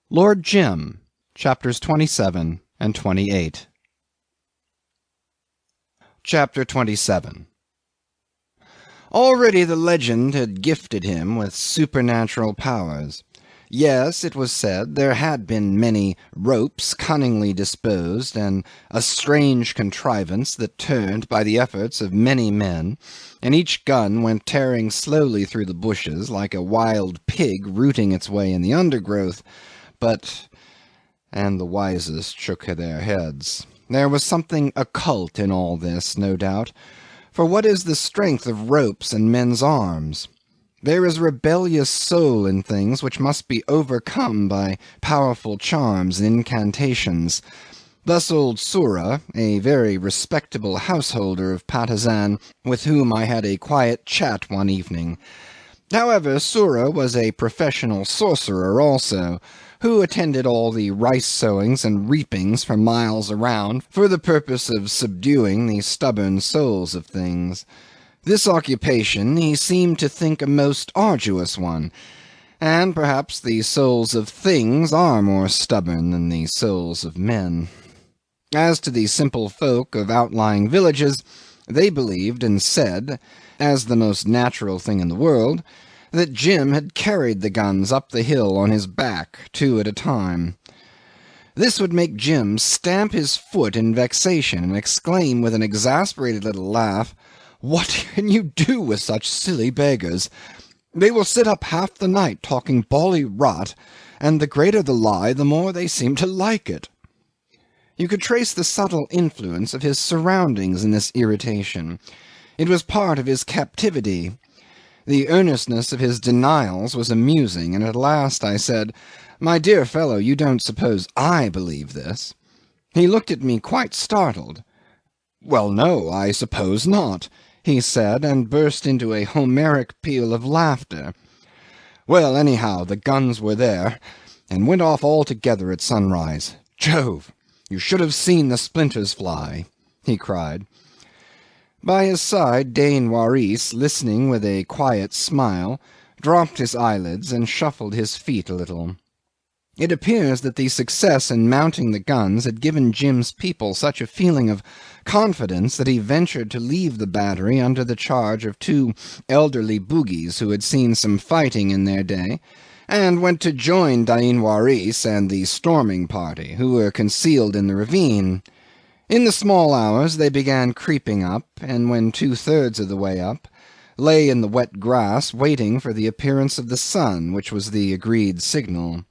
Lord Jim, chapters 27 and 28. Chapter 27. Already the legend had gifted him with supernatural powers. Yes, it was said, there had been many ropes cunningly disposed, and a strange contrivance that turned by the efforts of many men, and each gun went tearing slowly through the bushes like a wild pig rooting its way in the undergrowth. But, and the wisest shook their heads, there was something occult in all this, no doubt, for what is the strength of ropes in men's arms? There is a rebellious soul in things which must be overcome by powerful charms and incantations. Thus old Sura, a very respectable householder of Patusan, with whom I had a quiet chat one evening. However, Sura was a professional sorcerer also, who attended all the rice-sowings and reapings for miles around for the purpose of subduing the stubborn souls of things. This occupation he seemed to think a most arduous one, and perhaps the souls of things are more stubborn than the souls of men. As to the simple folk of outlying villages, they believed and said, as the most natural thing in the world, that Jim had carried the guns up the hill on his back, 2 at a time. This would make Jim stamp his foot in vexation and exclaim with an exasperated little laugh, "What can you do with such silly beggars? They will sit up half the night talking bally rot, and the greater the lie, the more they seem to like it." You could trace the subtle influence of his surroundings in this irritation. It was part of his captivity. The earnestness of his denials was amusing, and at last I said, "My dear fellow, you don't suppose I believe this?" He looked at me quite startled. "Well, no, I suppose not," he said, and burst into a Homeric peal of laughter. "Well, anyhow, the guns were there, and went off all together at sunrise. Jove! You should have seen the splinters fly," he cried. By his side Dain Waris, listening with a quiet smile, dropped his eyelids and shuffled his feet a little. It appears that the success in mounting the guns had given Jim's people such a feeling of confidence that he ventured to leave the battery under the charge of 2 elderly Bugis who had seen some fighting in their day, and went to join Dain Waris and the storming party, who were concealed in the ravine. In the small hours they began creeping up, and when 2/3 of the way up, lay in the wet grass waiting for the appearance of the sun, which was the agreed signal.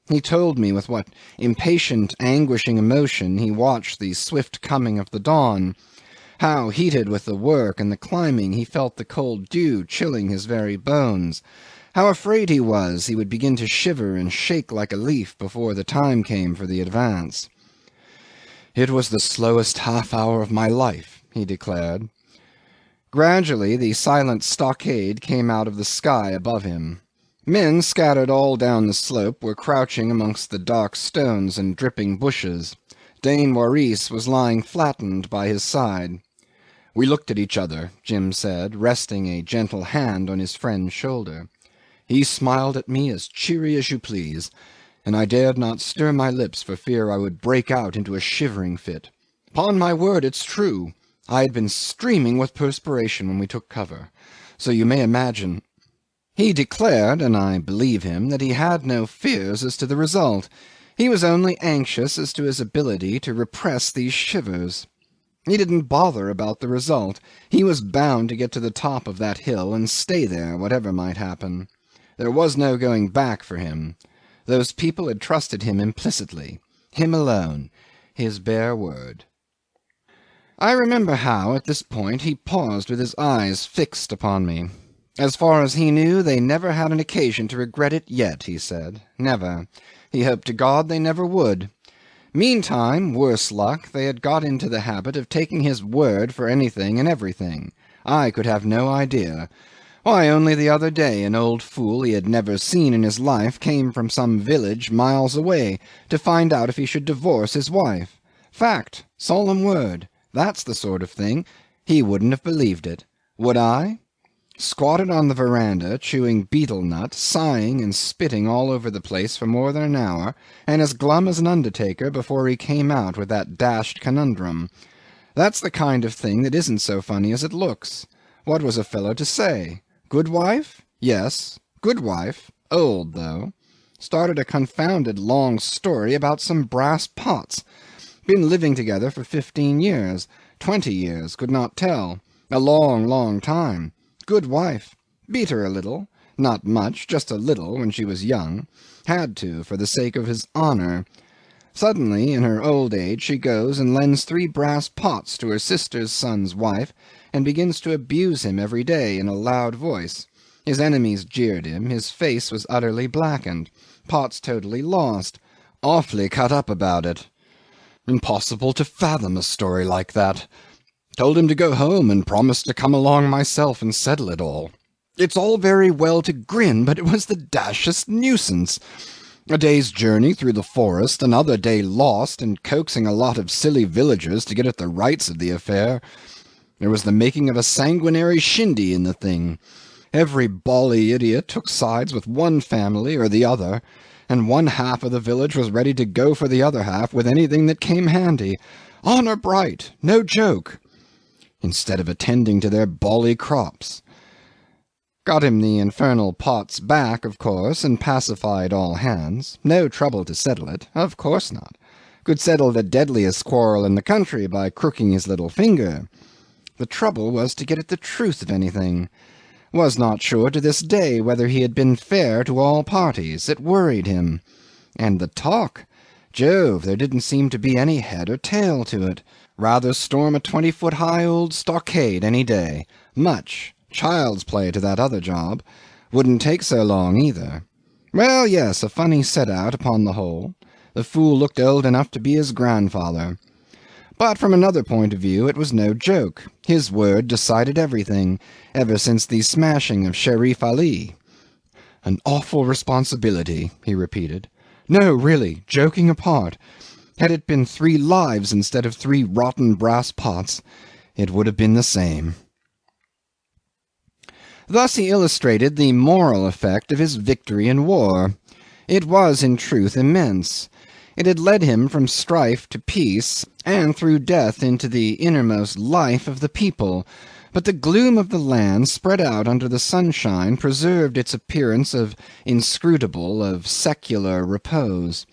He told me with what impatient, anguishing emotion he watched the swift coming of the dawn, how, heated with the work and the climbing, he felt the cold dew chilling his very bones, how afraid he was he would begin to shiver and shake like a leaf before the time came for the advance. "It was the slowest half-hour of my life," he declared. Gradually the silent stockade came out of the sky above him. Men scattered all down the slope were crouching amongst the dark stones and dripping bushes. Dain Waris was lying flattened by his side. "We looked at each other," Jim said, resting a gentle hand on his friend's shoulder. "He smiled at me as cheery as you please, and I dared not stir my lips for fear I would break out into a shivering fit. 'Pon my word, it's true. I had been streaming with perspiration when we took cover, so you may imagine." He declared, and I believe him, that he had no fears as to the result. He was only anxious as to his ability to repress these shivers. He didn't bother about the result. He was bound to get to the top of that hill and stay there, whatever might happen. There was no going back for him. Those people had trusted him implicitly, him alone, his bare word. I remember how, at this point, he paused with his eyes fixed upon me. As far as he knew, they never had an occasion to regret it yet, he said. Never. He hoped to God they never would. Meantime, worse luck, they had got into the habit of taking his word for anything and everything. I could have no idea. Why, only the other day an old fool he had never seen in his life came from some village miles away to find out if he should divorce his wife. Fact. Solemn word. That's the sort of thing. He wouldn't have believed it. Would I? squatted on the veranda, chewing betel nut, sighing and spitting all over the place for more than an hour, and as glum as an undertaker before he came out with that dashed conundrum. That's the kind of thing that isn't so funny as it looks. What was a fellow to say? Good wife? Yes, good wife. Old, though. Started a confounded long story about some brass pots. Been living together for 15 years, 20 years, could not tell. A long, long time. Good wife. Beat her a little. Not much, just a little, when she was young. Had to, for the sake of his honour. Suddenly, in her old age, she goes and lends 3 brass pots to her sister's son's wife, and begins to abuse him every day in a loud voice. His enemies jeered him, his face was utterly blackened, Potts totally lost, awfully cut up about it. Impossible to fathom a story like that. Told him to go home and promised to come along myself and settle it all. It's all very well to grin, but it was the dashest nuisance. A day's journey through the forest, another day lost, and coaxing a lot of silly villagers to get at the rights of the affair. There was the making of a sanguinary shindy in the thing. Every bally idiot took sides with one family or the other, and one half of the village was ready to go for the other half with anything that came handy. Honour bright, no joke. Instead of attending to their bally crops. Got him the infernal pots back, of course, and pacified all hands. No trouble to settle it, of course not. Could settle the deadliest quarrel in the country by crooking his little finger. The trouble was to get at the truth of anything. Was not sure to this day whether he had been fair to all parties. It worried him. And the talk! Jove, there didn't seem to be any head or tail to it. Rather storm a 20-foot-high old stockade any day. Much. Child's play to that other job. Wouldn't take so long either. Well, yes, a funny set-out upon the whole. The fool looked old enough to be his grandfather. But from another point of view it was no joke. His word decided everything, ever since the smashing of Sherif Ali. An awful responsibility, he repeated. No, really, joking apart. Had it been 3 lives instead of 3 rotten brass pots, it would have been the same. Thus he illustrated the moral effect of his victory in war. It was, in truth, immense. It had led him from strife to peace, and through death into the innermost life of the people, but the gloom of the land spread out under the sunshine preserved its appearance of inscrutable, of secular repose.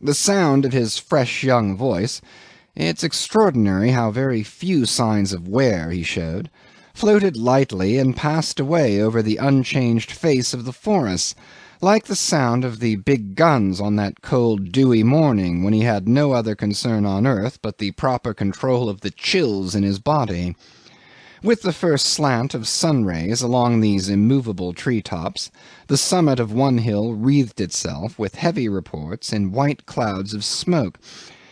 The sound of his fresh young voice, it's extraordinary how very few signs of wear he showed, floated lightly and passed away over the unchanged face of the forest, like the sound of the big guns on that cold dewy morning when he had no other concern on earth but the proper control of the chills in his body. With the first slant of sun rays along these immovable tree-tops, the summit of one hill wreathed itself, with heavy reports, in white clouds of smoke,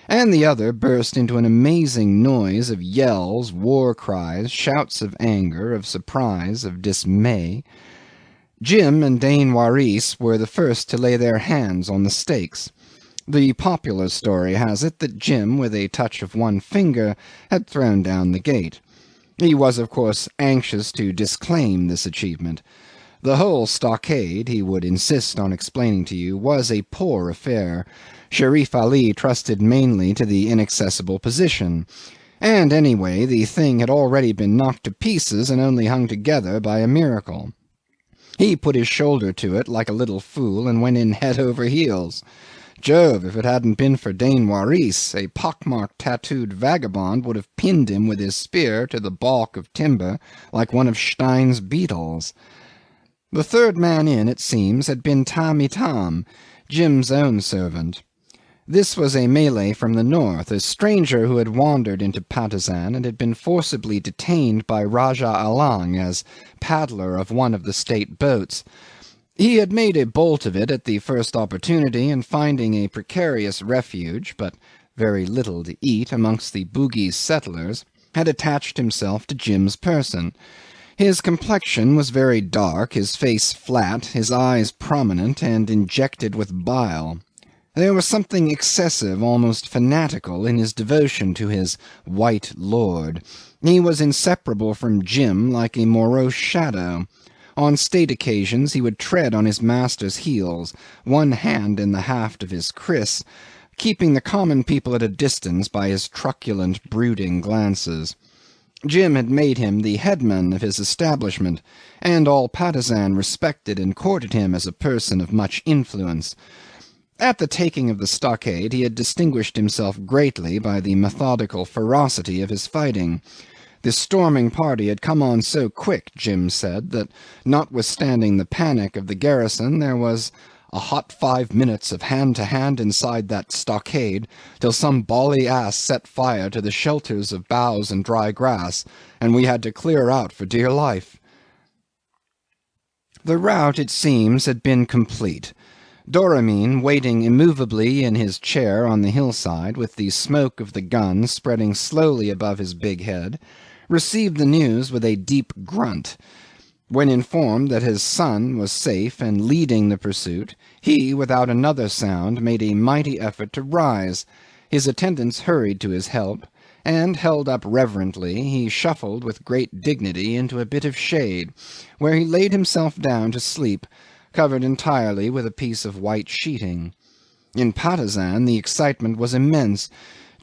and the other burst into an amazing noise of yells, war cries, shouts of anger, of surprise, of dismay. Jim and Dane Waris were the first to lay their hands on the stakes. The popular story has it that Jim, with a touch of one finger, had thrown down the gate. He was, of course, anxious to disclaim this achievement. The whole stockade, he would insist on explaining to you, was a poor affair. Sherif Ali trusted mainly to the inaccessible position. And anyway, the thing had already been knocked to pieces and only hung together by a miracle. He put his shoulder to it like a little fool and went in head over heels. Jove, if it hadn't been for Dane Waris, a pock-marked tattooed vagabond would have pinned him with his spear to the balk of timber like one of Stein's beetles. The third man in, it seems, had been Tammy Tam, Jim's own servant. This was a Malay from the north, a stranger who had wandered into Patusan and had been forcibly detained by Rajah Alang as paddler of one of the state boats. He had made a bolt of it at the first opportunity, and finding a precarious refuge, but very little to eat, amongst the Bugis settlers, had attached himself to Jim's person. His complexion was very dark, his face flat, his eyes prominent and injected with bile. There was something excessive, almost fanatical, in his devotion to his white lord. He was inseparable from Jim like a morose shadow. On state occasions he would tread on his master's heels, one hand in the haft of his kriss, keeping the common people at a distance by his truculent, brooding glances. Jim had made him the headman of his establishment, and all Patusan respected and courted him as a person of much influence. At the taking of the stockade he had distinguished himself greatly by the methodical ferocity of his fighting. The storming party had come on so quick, Jim said, that, notwithstanding the panic of the garrison, there was a hot 5 minutes of hand-to-hand inside that stockade, till some bally ass set fire to the shelters of boughs and dry grass, and we had to clear out for dear life. The rout, it seems, had been complete. Doramin, waiting immovably in his chair on the hillside, with the smoke of the gun spreading slowly above his big head, received the news with a deep grunt. When informed that his son was safe and leading the pursuit, he, without another sound, made a mighty effort to rise. His attendants hurried to his help, and, held up reverently, he shuffled with great dignity into a bit of shade, where he laid himself down to sleep, covered entirely with a piece of white sheeting. In Patusan the excitement was immense.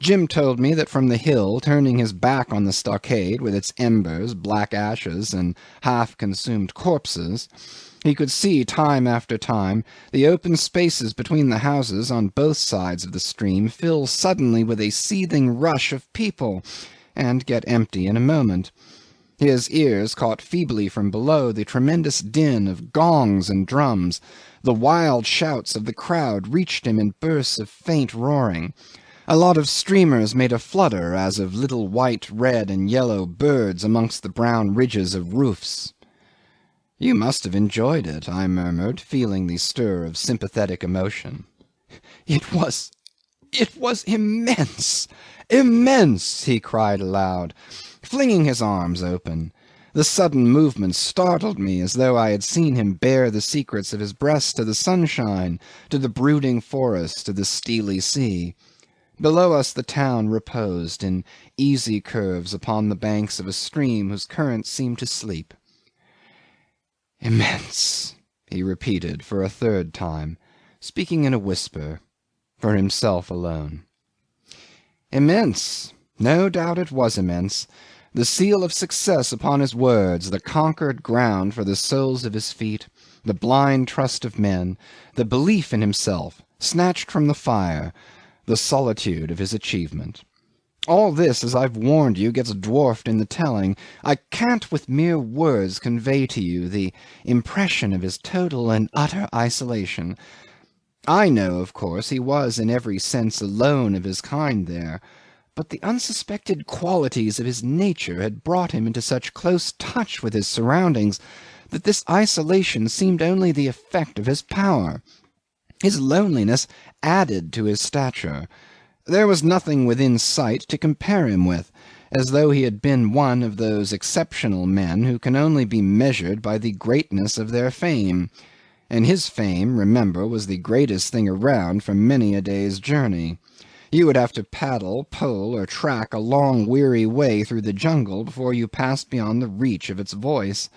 Jim told me that from the hill, turning his back on the stockade, with its embers, black ashes, and half-consumed corpses, he could see time after time the open spaces between the houses on both sides of the stream fill suddenly with a seething rush of people, and get empty in a moment. His ears caught feebly from below the tremendous din of gongs and drums. The wild shouts of the crowd reached him in bursts of faint roaring. A lot of streamers made a flutter as of little white, red, and yellow birds amongst the brown ridges of roofs. "You must have enjoyed it," I murmured, feeling the stir of sympathetic emotion. It was immense, immense," he cried aloud, flinging his arms open. The sudden movement startled me, as though I had seen him bare the secrets of his breast to the sunshine, to the brooding forest, to the steely sea. Below us the town reposed in easy curves upon the banks of a stream whose current seemed to sleep. "Immense," he repeated for a third time, speaking in a whisper, for himself alone. Immense. No doubt it was immense. The seal of success upon his words, the conquered ground for the soles of his feet, the blind trust of men, the belief in himself, snatched from the fire, the solitude of his achievement. All this, as I've warned you, gets dwarfed in the telling. I can't with mere words convey to you the impression of his total and utter isolation. I know, of course, he was in every sense alone of his kind there, but the unsuspected qualities of his nature had brought him into such close touch with his surroundings that this isolation seemed only the effect of his power. His loneliness added to his stature. There was nothing within sight to compare him with, as though he had been one of those exceptional men who can only be measured by the greatness of their fame. And his fame, remember, was the greatest thing around for many a day's journey. You would have to paddle, pole, or track a long weary way through the jungle before you passed beyond the reach of its voice.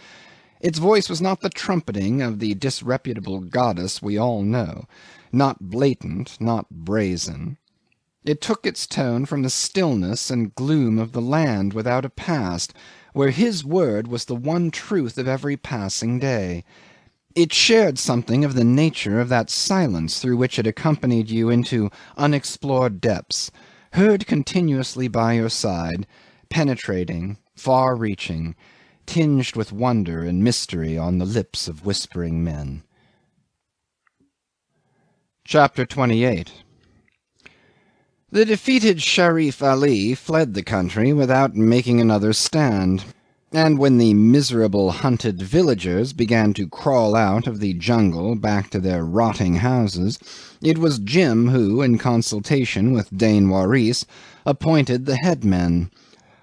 Its voice was not the trumpeting of the disreputable goddess we all know, not blatant, not brazen. It took its tone from the stillness and gloom of the land without a past, where his word was the one truth of every passing day. It shared something of the nature of that silence through which it accompanied you into unexplored depths, heard continuously by your side, penetrating, far-reaching, tinged with wonder and mystery on the lips of whispering men. Chapter 28. The defeated Sharif Ali fled the country without making another stand, and when the miserable hunted villagers began to crawl out of the jungle back to their rotting houses, it was Jim who, in consultation with Dain Waris, appointed the headmen.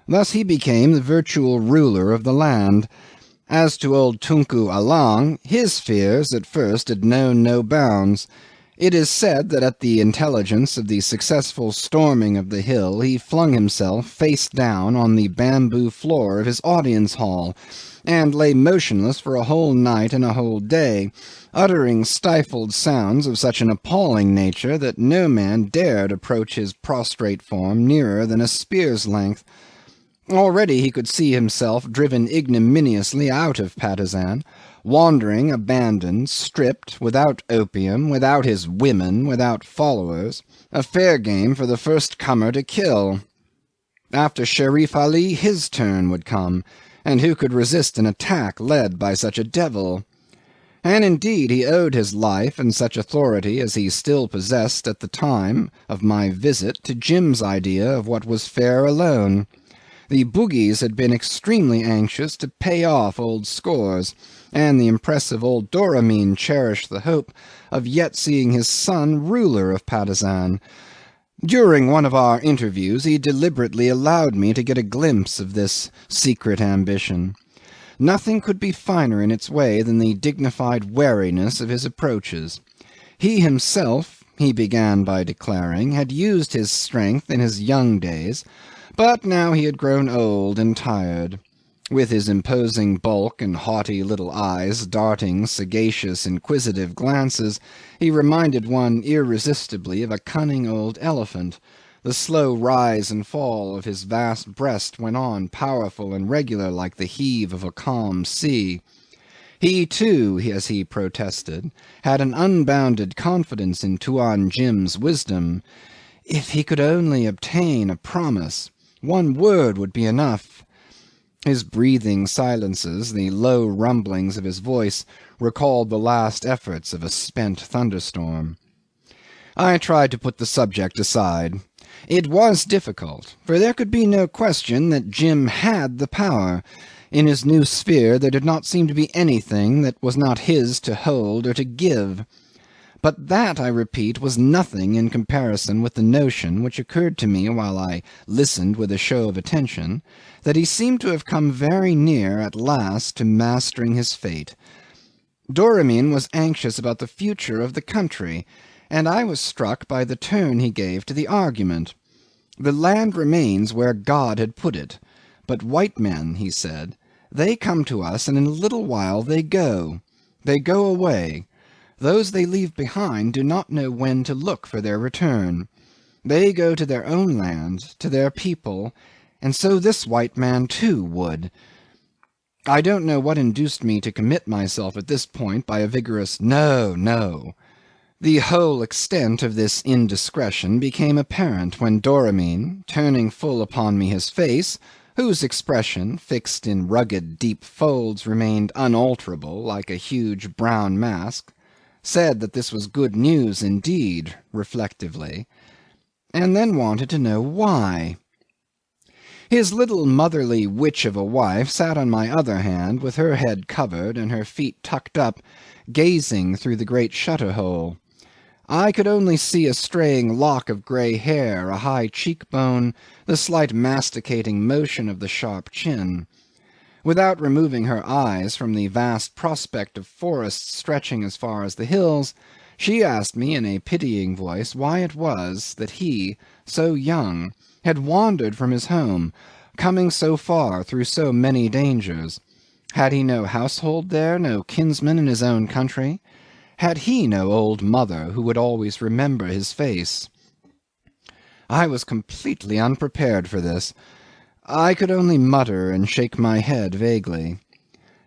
Thus he became the virtual ruler of the land. As to old Tunku Allang, his fears at first had known no bounds. It is said that at the intelligence of the successful storming of the hill he flung himself face down on the bamboo floor of his audience hall, and lay motionless for a whole night and a whole day, uttering stifled sounds of such an appalling nature that no man dared approach his prostrate form nearer than a spear's length. Already he could see himself driven ignominiously out of Patusan, wandering, abandoned, stripped, without opium, without his women, without followers, a fair game for the first comer to kill. After Sherif Ali his turn would come, and who could resist an attack led by such a devil? And indeed he owed his life and such authority as he still possessed at the time of my visit to Jim's idea of what was fair alone. The Bugis had been extremely anxious to pay off old scores, and the impressive old Doramin cherished the hope of yet seeing his son ruler of Patusan. During one of our interviews he deliberately allowed me to get a glimpse of this secret ambition. Nothing could be finer in its way than the dignified wariness of his approaches. He himself, he began by declaring, had used his strength in his young days, but now he had grown old and tired. With his imposing bulk and haughty little eyes darting sagacious, inquisitive glances, he reminded one irresistibly of a cunning old elephant. The slow rise and fall of his vast breast went on, powerful and regular like the heave of a calm sea. He, too, as he protested, had an unbounded confidence in Tuan Jim's wisdom. If he could only obtain a promise, one word would be enough. His breathing silences, the low rumblings of his voice, recalled the last efforts of a spent thunderstorm. I tried to put the subject aside. It was difficult, for there could be no question that Jim had the power. In his new sphere there did not seem to be anything that was not his to hold or to give. But that, I repeat, was nothing in comparison with the notion which occurred to me while I listened with a show of attention, that he seemed to have come very near at last to mastering his fate. Doramin was anxious about the future of the country, and I was struck by the turn he gave to the argument. The land remains where God had put it, but white men, he said, they come to us, and in a little while they go. They go away. Those they leave behind do not know when to look for their return. They go to their own land, to their people, and so this white man too would. I don't know what induced me to commit myself at this point by a vigorous "No, no." The whole extent of this indiscretion became apparent when Doramin, turning full upon me his face, whose expression, fixed in rugged deep folds, remained unalterable like a huge brown mask, said that this was good news indeed, reflectively, and then wanted to know why. His little motherly witch of a wife sat on my other hand, with her head covered and her feet tucked up, gazing through the great shutter-hole. I could only see a straying lock of grey hair, a high cheek-bone, the slight masticating motion of the sharp chin. Without removing her eyes from the vast prospect of forest stretching as far as the hills, she asked me in a pitying voice why it was that he, so young, had wandered from his home, coming so far through so many dangers. Had he no household there, no kinsman in his own country? Had he no old mother who would always remember his face? I was completely unprepared for this. I could only mutter and shake my head vaguely.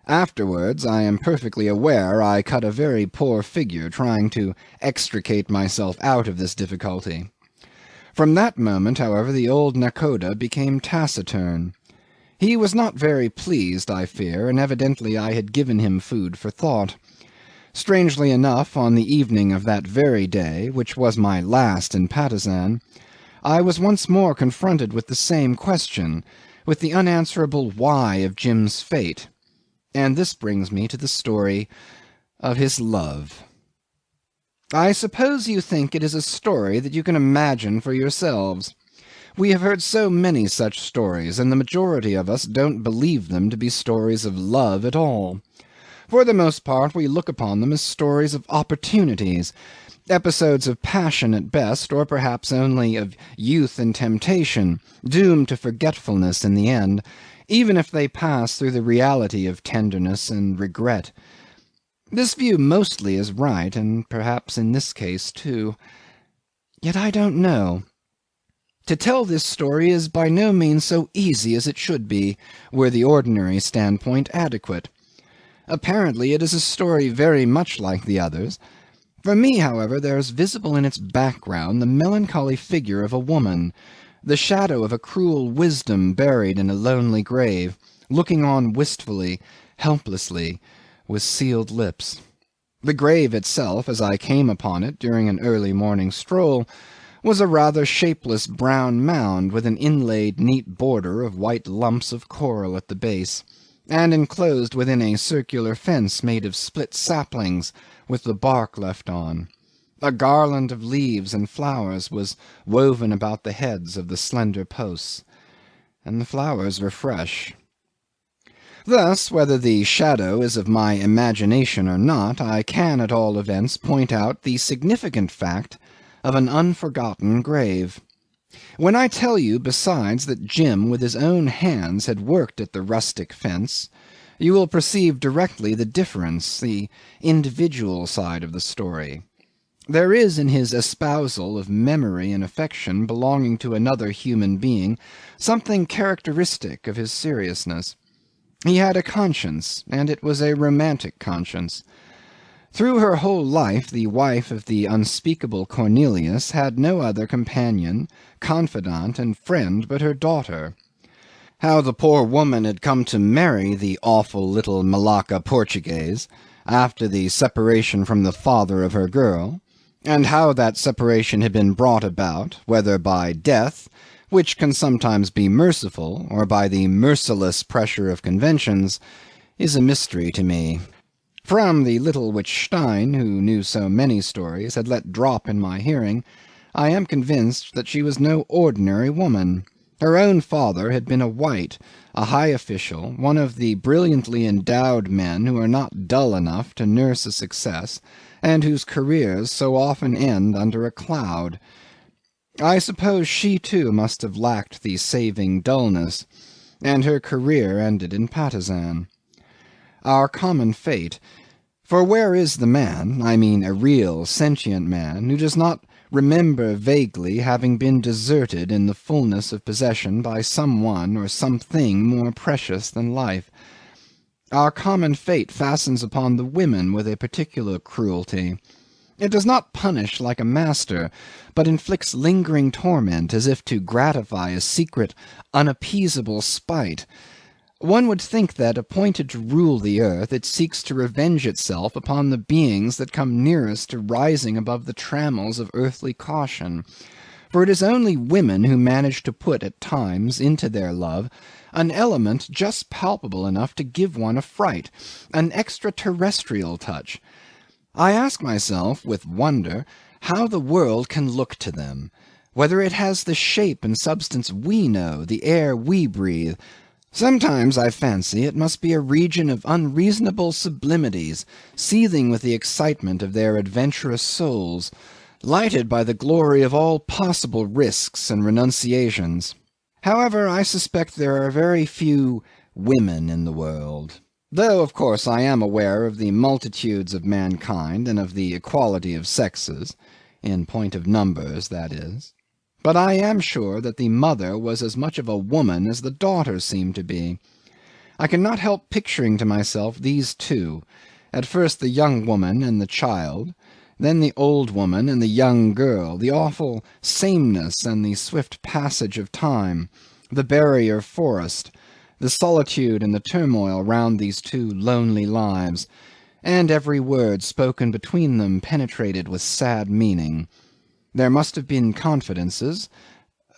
Afterwards, I am perfectly aware I cut a very poor figure trying to extricate myself out of this difficulty. From that moment, however, the old nakhoda became taciturn. He was not very pleased, I fear, and evidently I had given him food for thought. Strangely enough, on the evening of that very day, which was my last in Patusan, I was once more confronted with the same question, with the unanswerable why of Jim's fate. And this brings me to the story of his love. I suppose you think it is a story that you can imagine for yourselves. We have heard so many such stories, and the majority of us don't believe them to be stories of love at all. For the most part we look upon them as stories of opportunities, Episodes of passion at best, or perhaps only of youth and temptation, doomed to forgetfulness in the end, even if they pass through the reality of tenderness and regret. This view mostly is right, and perhaps in this case too. Yet I don't know. To tell this story is by no means so easy as it should be, were the ordinary standpoint adequate. Apparently it is a story very much like the others. For me, however, there is visible in its background the melancholy figure of a woman, the shadow of a cruel wisdom buried in a lonely grave, looking on wistfully, helplessly, with sealed lips. The grave itself, as I came upon it during an early morning stroll, was a rather shapeless brown mound with an inlaid neat border of white lumps of coral at the base, and enclosed within a circular fence made of split saplings with the bark left on. A garland of leaves and flowers was woven about the heads of the slender posts, and the flowers were fresh. Thus, whether the shadow is of my imagination or not, I can at all events point out the significant fact of an unforgotten grave. When I tell you, besides, that Jim with his own hands had worked at the rustic fence, you will perceive directly the difference, the individual side of the story. There is in his espousal of memory and affection belonging to another human being something characteristic of his seriousness. He had a conscience, and it was a romantic conscience. Through her whole life the wife of the unspeakable Cornelius had no other companion, confidant, and friend but her daughter. How the poor woman had come to marry the awful little Malacca Portuguese after the separation from the father of her girl, and how that separation had been brought about, whether by death, which can sometimes be merciful, or by the merciless pressure of conventions, is a mystery to me. From the little which Stein, who knew so many stories, had let drop in my hearing, I am convinced that she was no ordinary woman. Her own father had been a white, a high official, one of the brilliantly endowed men who are not dull enough to nurse a success, and whose careers so often end under a cloud. I suppose she too must have lacked the saving dullness, and her career ended in Patusan. Our common fate. For where is the man, I mean a real sentient man, who does not remember vaguely having been deserted in the fullness of possession by some one or something more precious than life? Our common fate fastens upon the women with a particular cruelty. It does not punish like a master, but inflicts lingering torment as if to gratify a secret, unappeasable spite. One would think that, appointed to rule the earth, it seeks to revenge itself upon the beings that come nearest to rising above the trammels of earthly caution. For it is only women who manage to put at times into their love an element just palpable enough to give one a fright, an extraterrestrial touch. I ask myself, with wonder, how the world can look to them, whether it has the shape and substance we know, the air we breathe. Sometimes I fancy it must be a region of unreasonable sublimities, seething with the excitement of their adventurous souls, lighted by the glory of all possible risks and renunciations. However, I suspect there are very few women in the world, though of course I am aware of the multitudes of mankind and of the equality of sexes, in point of numbers, that is. But I am sure that the mother was as much of a woman as the daughter seemed to be. I cannot help picturing to myself these two, at first the young woman and the child, then the old woman and the young girl, the awful sameness and the swift passage of time, the barrier forest, the solitude and the turmoil round these two lonely lives, and every word spoken between them penetrated with sad meaning. There must have been confidences,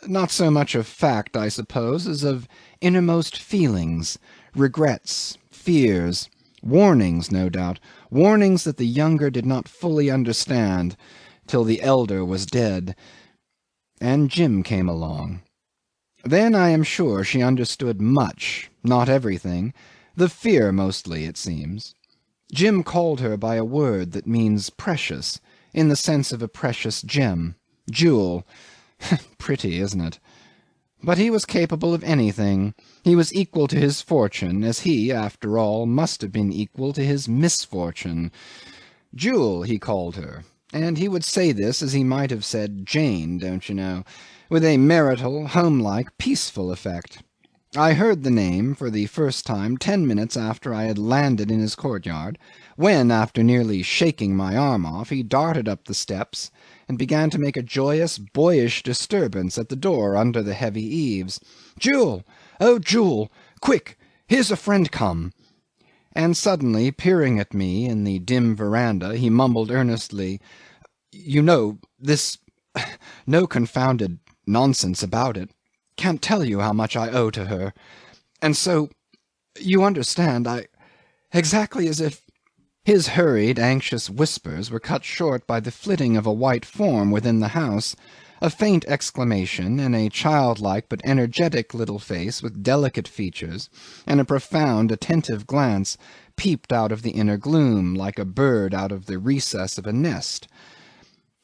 not so much of fact, I suppose, as of innermost feelings, regrets, fears, warnings, no doubt, warnings that the younger did not fully understand till the elder was dead, and Jim came along. Then I am sure she understood much, not everything, the fear mostly, it seems. Jim called her by a word that means precious, in the sense of a precious gem, jewel. Pretty, isn't it? But he was capable of anything. He was equal to his fortune, as he, after all, must have been equal to his misfortune. Jewel, he called her, and he would say this as he might have said Jane, don't you know, with a marital, homelike, peaceful effect. I heard the name for the first time 10 minutes after I had landed in his courtyard, when, after nearly shaking my arm off, he darted up the steps and began to make a joyous, boyish disturbance at the door under the heavy eaves. "Jewel! Oh, Jewel! Quick! Here's a friend come!" And suddenly, peering at me in the dim veranda, he mumbled earnestly, "You know, this... no confounded nonsense about it. Can't tell you how much I owe to her. And so, you understand, exactly as if..." His hurried, anxious whispers were cut short by the flitting of a white form within the house, a faint exclamation, and a childlike but energetic little face with delicate features, and a profound, attentive glance, peeped out of the inner gloom, like a bird out of the recess of a nest.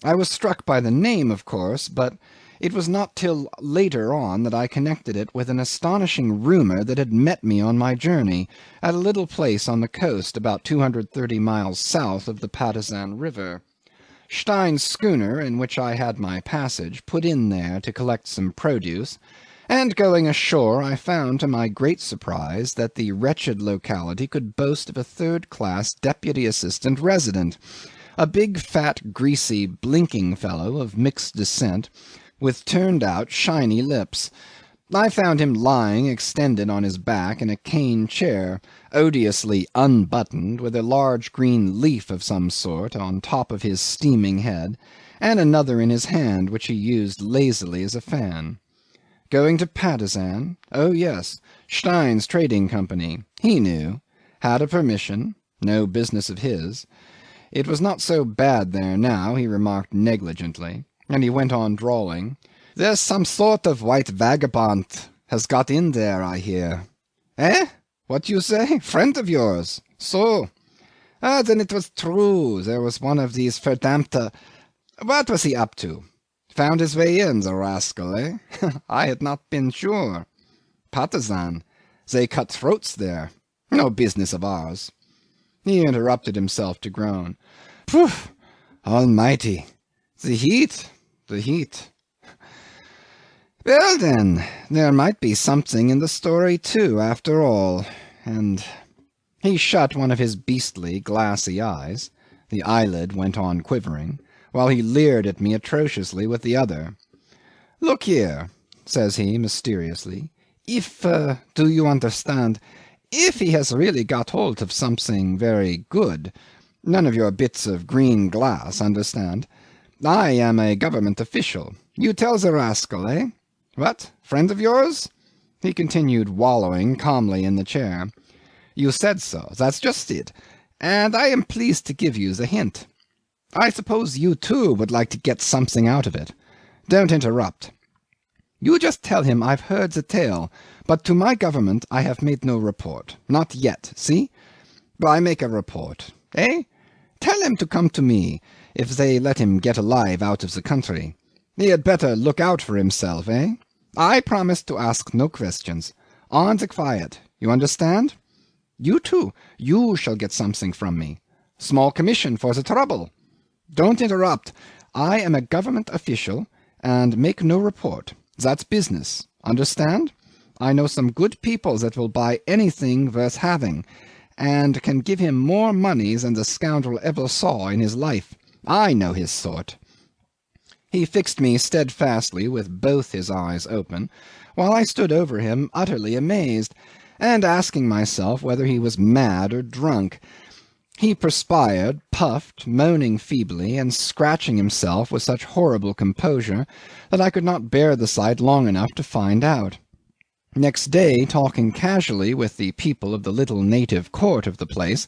I was struck by the name, of course, but it was not till later on that I connected it with an astonishing rumour that had met me on my journey, at a little place on the coast about 230 miles south of the Patusan River. Stein's schooner, in which I had my passage, put in there to collect some produce, and going ashore I found to my great surprise that the wretched locality could boast of a third-class deputy assistant resident, a big, fat, greasy, blinking fellow of mixed descent, with turned-out, shiny lips. I found him lying extended on his back in a cane chair, odiously unbuttoned, with a large green leaf of some sort on top of his steaming head, and another in his hand which he used lazily as a fan. Going to Patusan? Oh yes, Stein's trading company. He knew. Had a permission. No business of his. It was not so bad there now, he remarked negligently, and he went on drawling. "There's some sort of white vagabond has got in there, I hear." "Eh? What you say? Friend of yours? So? Ah, then it was true. There was one of these verdammte... What was he up to? Found his way in, the rascal, eh? I had not been sure. Patusan. They cut throats there. No business of ours." He interrupted himself to groan. "Phew! Almighty! The heat! The heat!" "Well, then, there might be something in the story, too, after all, and..." He shut one of his beastly, glassy eyes. The eyelid went on quivering, while he leered at me atrociously with the other. "Look here," says he mysteriously, "if, do you understand, if he has really got hold of something very good, none of your bits of green glass, understand, I am a government official. You tell the rascal, eh? What? Friend of yours?" He continued wallowing calmly in the chair. "You said so. That's just it. And I am pleased to give you the hint. I suppose you too would like to get something out of it. Don't interrupt. You just tell him I've heard the tale, but to my government I have made no report. Not yet, see? I make a report. Eh? Tell him to come to me, if they let him get alive out of the country. He had better look out for himself, eh? I promise to ask no questions. On the quiet. You understand? You too. You shall get something from me. Small commission for the trouble. Don't interrupt. I am a government official, and make no report. That's business. Understand? I know some good people that will buy anything worth having, and can give him more money than the scoundrel ever saw in his life. I know his sort." He fixed me steadfastly with both his eyes open, while I stood over him utterly amazed, and asking myself whether he was mad or drunk. He perspired, puffed, moaning feebly, and scratching himself with such horrible composure that I could not bear the sight long enough to find out. Next day, talking casually with the people of the little native court of the place,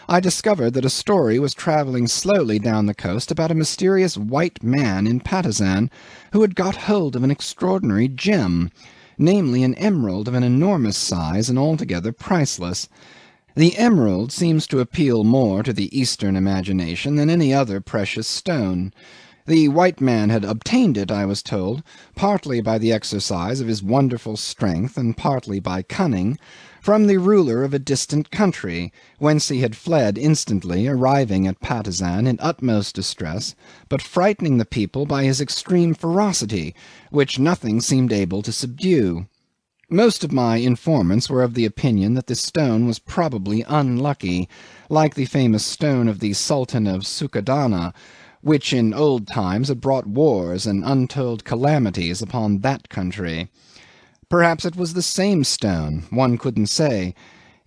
I discovered that a story was travelling slowly down the coast about a mysterious white man in Patusan who had got hold of an extraordinary gem, namely an emerald of an enormous size and altogether priceless. The emerald seems to appeal more to the Eastern imagination than any other precious stone. The white man had obtained it, I was told, partly by the exercise of his wonderful strength and partly by cunning, from the ruler of a distant country, whence he had fled instantly, arriving at Patusan in utmost distress, but frightening the people by his extreme ferocity, which nothing seemed able to subdue. Most of my informants were of the opinion that this stone was probably unlucky, like the famous stone of the Sultan of Sukadana, which in old times had brought wars and untold calamities upon that country. Perhaps it was the same stone, one couldn't say.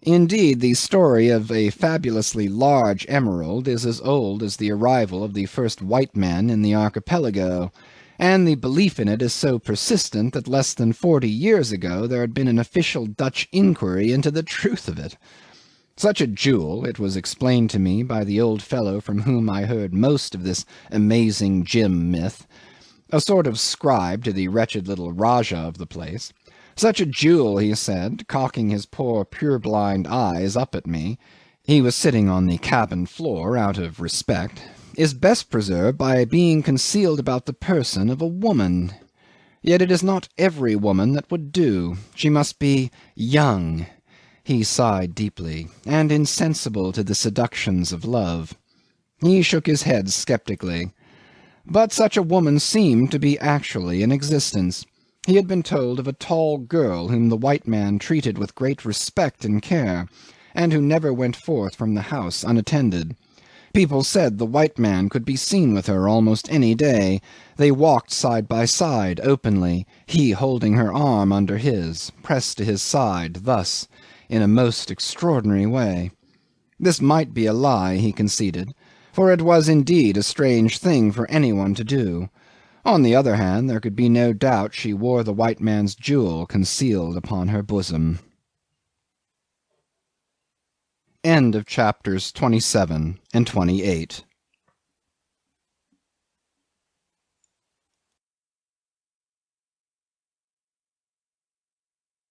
Indeed, the story of a fabulously large emerald is as old as the arrival of the first white men in the archipelago, and the belief in it is so persistent that less than 40 years ago there had been an official Dutch inquiry into the truth of it. Such a jewel, it was explained to me by the old fellow from whom I heard most of this amazing Jim myth, a sort of scribe to the wretched little Rajah of the place. Such a jewel, he said, cocking his poor purblind eyes up at me, he was sitting on the cabin floor out of respect, is best preserved by being concealed about the person of a woman. Yet it is not every woman that would do. She must be young. He sighed deeply, and insensible to the seductions of love. He shook his head sceptically. But such a woman seemed to be actually in existence. He had been told of a tall girl whom the white man treated with great respect and care, and who never went forth from the house unattended. People said the white man could be seen with her almost any day. They walked side by side openly, he holding her arm under his, pressed to his side, thus, in a most extraordinary way. This might be a lie, he conceded, for it was indeed a strange thing for anyone to do. On the other hand, there could be no doubt she wore the white man's jewel concealed upon her bosom. End of chapters 27 and 28.